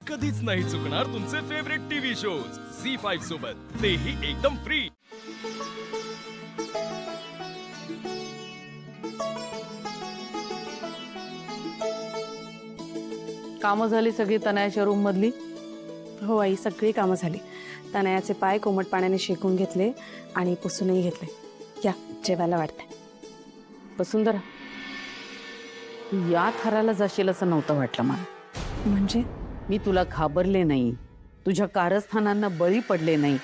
कधीच नाही चुकणार तुमचे फेवरेट टीव्ही शोज झी5 सोबत, तेही एकदम फ्री। कामं झाली सगळी तनयाच्या रूम मधली? हो आई, सगळी कामं झाली। तनयाचे पाय कोमट पाण्याने शेकून घेतले आणि पुसूनही घेतले। या जेवायला वाटतंय। वसुंधरा, तू या थराला जाशील असं नव्हतं वाटलं मला। म्हणजे मी तुला घाबरले नाही, तुझ्या कारस्थानांना बळी पडले नाही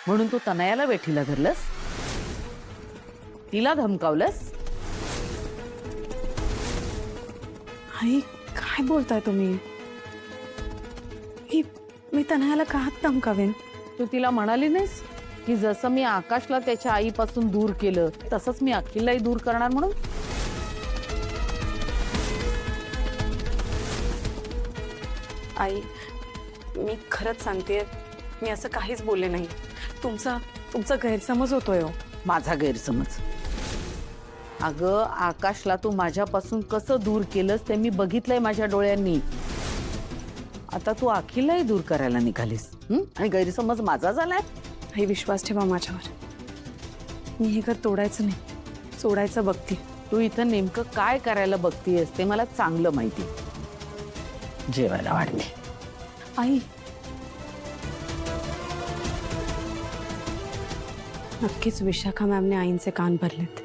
म्हणून तू तनयाला वेठीला धरलंस, तिला धमकावलंस। आई काय बोलताय तुम्ही? मी तनयाला का धमकावेन? तू तिला म्हणाली नाहीस की जसं मी आकाशला त्याच्या आईपासून दूर केलं तसंच मी अखिललाही दूर करणार म्हणून? आई मी खरंच सांगते, मी असं काहीच बोलले नाही। तुमचा गैरसमज होतोय हो। माझा गैरसमज? अगं, आकाशला तू माझ्यापासून कसं दूर केलंस ते मी बघितलंय माझ्या डोळ्यांनी। आता तू अखिललाही दूर करायला निघालीस आणि गैरसमज माझा झालाय? आई विश्वास ठेवा माझ्यावर, मी हे घर तोडायचं नाही, सोडायचं बघते। तू इथं नेमकं काय करायला बघतीयस ते मला चांगलं माहिती। जेवायला वाढते। आई नक्कीच विशाखा मॅमने आईंचे कान भरलेत।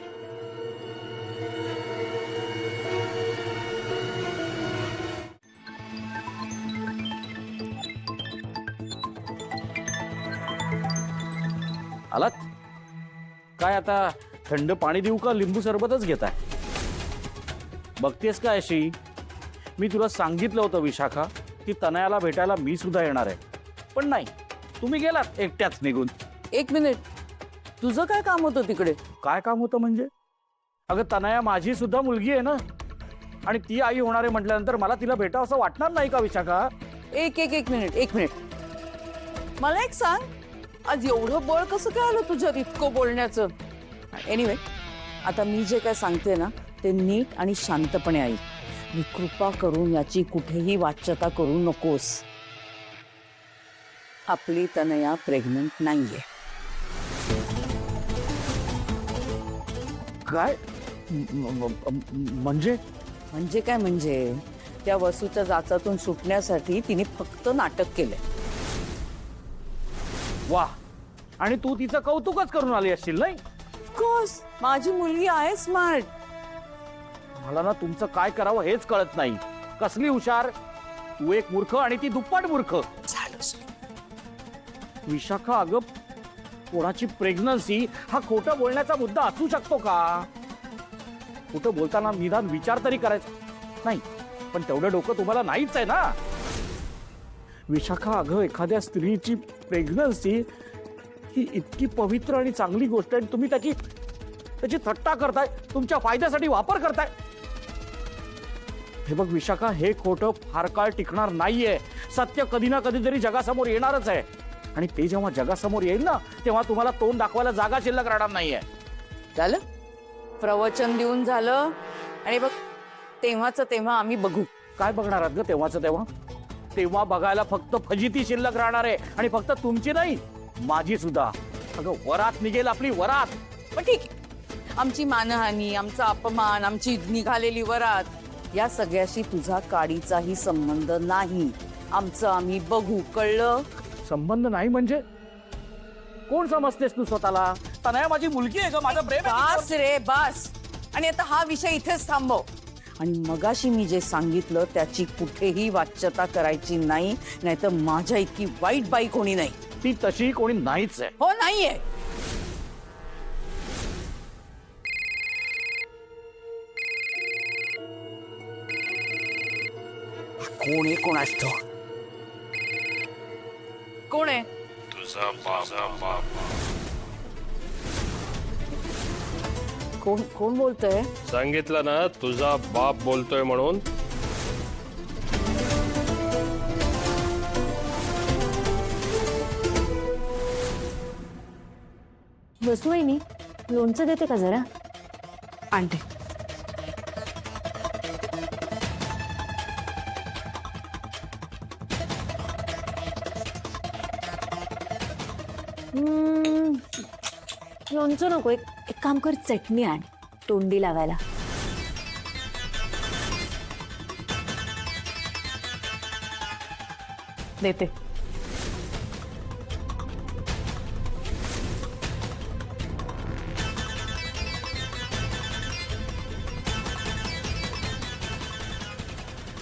आलात काय? आता थंड पाणी देऊ का लिंबू सरबतच घेताय? बघतेस का अशी? मी तुला सांगितलं होतं विशाखा की तनयाला भेटायला मी सुद्धा येणार आहे, पण नाही, तुम्ही गेलात एकट्याच निघून। एक मिनिट, तुझं काय काम होतं तिकडे? काय काम होतं म्हणजे? अगं, तनया माझी सुद्धा मुलगी आहे ना, आणि ती आई होणार आहे म्हटल्यानंतर मला तिला भेटावं असं वाटणार नाही का विशाखा? एक मिनिट मला एक सांग, आज एवढं बळ कसं काय आलं तुझ्यात इतकं बोलण्याचं? एनिवे, आता मी जे काय सांगते ना ते नीट आणि शांतपणे ऐक। मी कृपा करून याची कुठेही वाच्यता करू नकोस। आपली तनया प्रेग्नंट नाहीये। काय म्हणजे? म्हणजे काय म्हणजे? त्या वसूच्या जाचातून सुटण्यासाठी तिने फक्त नाटक केलंय। वा, आणि तू तिचं कौतुकच करून आली असशील नाही? ऑफकोर्स, माझी मुलगी आहे स्मार्ट। मला ना तुमचं काय करावं हेच कळत नाही। कसली हुशार? तू एक मूर्ख आणि ती दुप्पट मूर्ख। विशाखा, अगं, कोणाची प्रेग्नन्सी हा खोटं बोलण्याचा मुद्दा असू शकतो का? खोटं बोलताना निदान विचार तरी करायचा नाही, पण तेवढं डोकं तुम्हाला नाहीच आहे ना। विशाखा, अगं, एखाद्या स्त्रीची प्रेग्नन्सी ही इतकी पवित्र आणि चांगली गोष्ट आहे, तुम्ही त्याची थट्टा करताय, तुमच्या फायद्यासाठी वापर करताय। हे बघ विशाखा, हे खोटं फार काळ टिकणार नाहीये। सत्य कधी ना कधीतरी जगासमोर येणारच आहे, आणि ते जेव्हा जगासमोर येईल ना तेव्हा तुम्हाला तोंड दाखवायला जागा शिल्लक राहणार नाहीये। झालं, प्रवचन देऊन झालं, आणि बघ तेव्हाच तेव्हा आम्ही बघू। काय बघणार आहात ग तेव्हाच तेव्हा? तेव्हा बघायला फक्त फजिती शिल्लक राहणार आहे, आणि फक्त तुमची नाही, माझी सुद्धा। अगं, वरात निघेल आपली, वरात। पण ठीक आहे, आमची मानहानी, आमचा अपमान, आमची निघालेली वरात, या सगळ्याशी तुझा काडीचाही संबंध नाही। आमचं आम्ही बघू, कळलं? संबंध नाही म्हणजे? कोण समजतेस तू स्वतःला? तनया माझी मुलगी आहे ग, माझं प्रेम आहे बस रे बस, आणि आता हा विषय इथेच थांबव। आणि मगाशी मी जे सांगितलं त्याची कुठेही वाच्यता करायची नाही, नाहीतर माझ्या इतकी वाईट बाई कोणी नाही। ती तशी कोणी नाहीच आहे। हो, नाहीये। कोण आहे कोणास ठाऊक? कोण आहे? तुझा बाप। कोण बोलतोय? सांगितलं ना तुझा बाप बोलतोय म्हणून। वसुवाहिनी, लोणचं देते का जरा? आणते। लोणचं नको, एक एक काम कर, चटणी आण तोंडी लावायला. देते.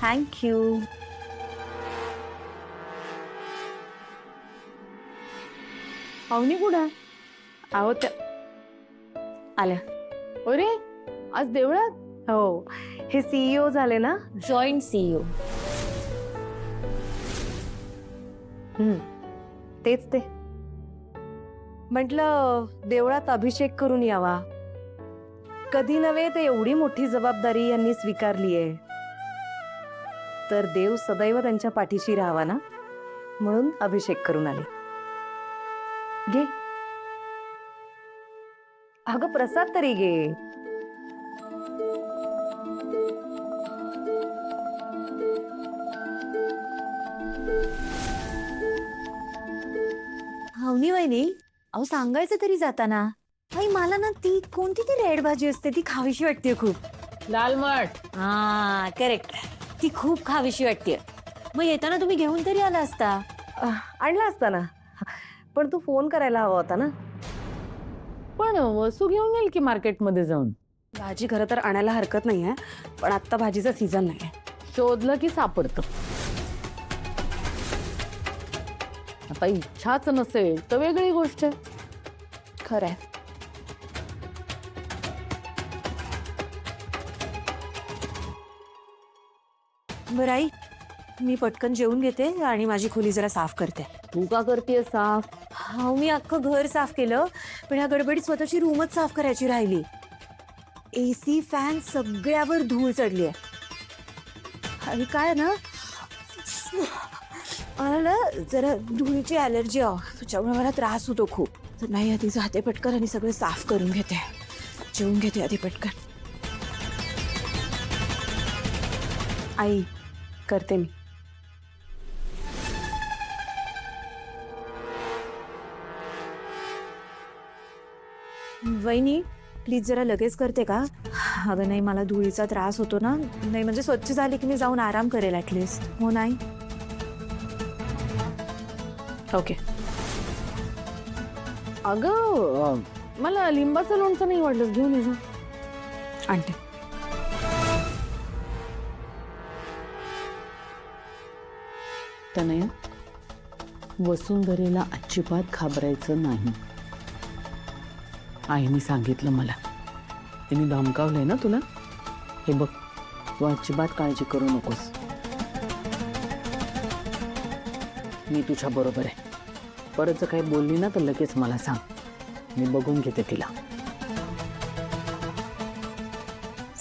थँक्यू. अवनी कुठं आहे? आहो त्या आल्या. अरे आज देवळात? हो, हे सीईओ झाले ना, जॉईंट सीईओ. तेच ते. म्हटलं देवळात अभिषेक करून यावा. कधी नव्हे ते एवढी मोठी जबाबदारी यांनी स्वीकारली आहे, तर देव सदैव त्यांच्या पाठीशी राहावा ना, म्हणून अभिषेक करून आले. घे अगं, प्रसाद तरी घे. हवनी वहिनी, अहो सांगायचं तरी जाताना, आई मला ना ती कोणती ती रेड भाजी असते ती खावीशी वाटते खूप. लाल मठ. हा करेक्ट, ती खूप खावीशी वाटते. मग येताना तुम्ही घेऊन तरी आला असता. आणला असता ना, पण तू फोन करायला हवा होता ना. पण वसू घेऊन येईल की मार्केटमध्ये जाऊन. भाजी खरं तर आणायला हरकत नाहीये, पण आत्ता भाजीचा सीझन नाही. शोधलं की सापडतं. आता इच्छाच नसेल तर वेगळी गोष्ट आहे. खरंय. बरं आई, मी पटकन जेवून घेते आणि माझी खोली जरा साफ करते. तू का करतेय साफ? हा, मी अख्खं घर साफ केलं, पण ह्या गडबडीत स्वतःची रूमच साफ करायची राहिली. AC फॅन सगळ्यावर धूळ चढली आहे. आणि काय ना, मला ना जरा धुळीची ॲलर्जी आहे, त्याच्यामुळे मला त्रास होतो खूप. तर नाही, आधी जाते पटकन आणि सगळं साफ करून घेते. जेवून घेते आधी पटकन. आई, करते मी. वहिनी, प्लीज जरा लगेच करते का? अगं नाही, मला धुळीचा त्रास होतो ना. नाही म्हणजे स्वच्छ झाली की मी जाऊन आराम करेल ॲटलिस्ट. हो नाही? ओके. अगं मला लिंबाचं लोणचं नाही वाटलं, घेऊन ये जा. आणते. तनया, वसुंधरेला अजिबात घाबरायचं नाही. आईने सांगितलं मला. तिने धमकावलंय ना तुला. हे बघ, तू अजिबात काळजी करू नकोस. मी तुझ्या बरोबर आहे. परत जर काही बोलली ना तर लगेच मला सांग. मी बघून घेते तिला.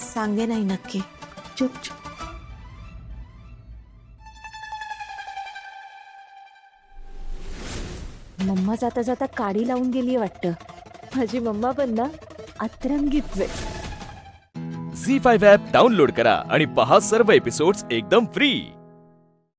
सांगे नाही नक्की. चुप चुप. मम्मा जाता जाता काडी लावून गेली वाटतं. माझी मम्मा पण ना अतरंगीच आहे. झी 5 ॲप डाउनलोड करा आणि पहा सर्व एपिसोड्स एकदम फ्री.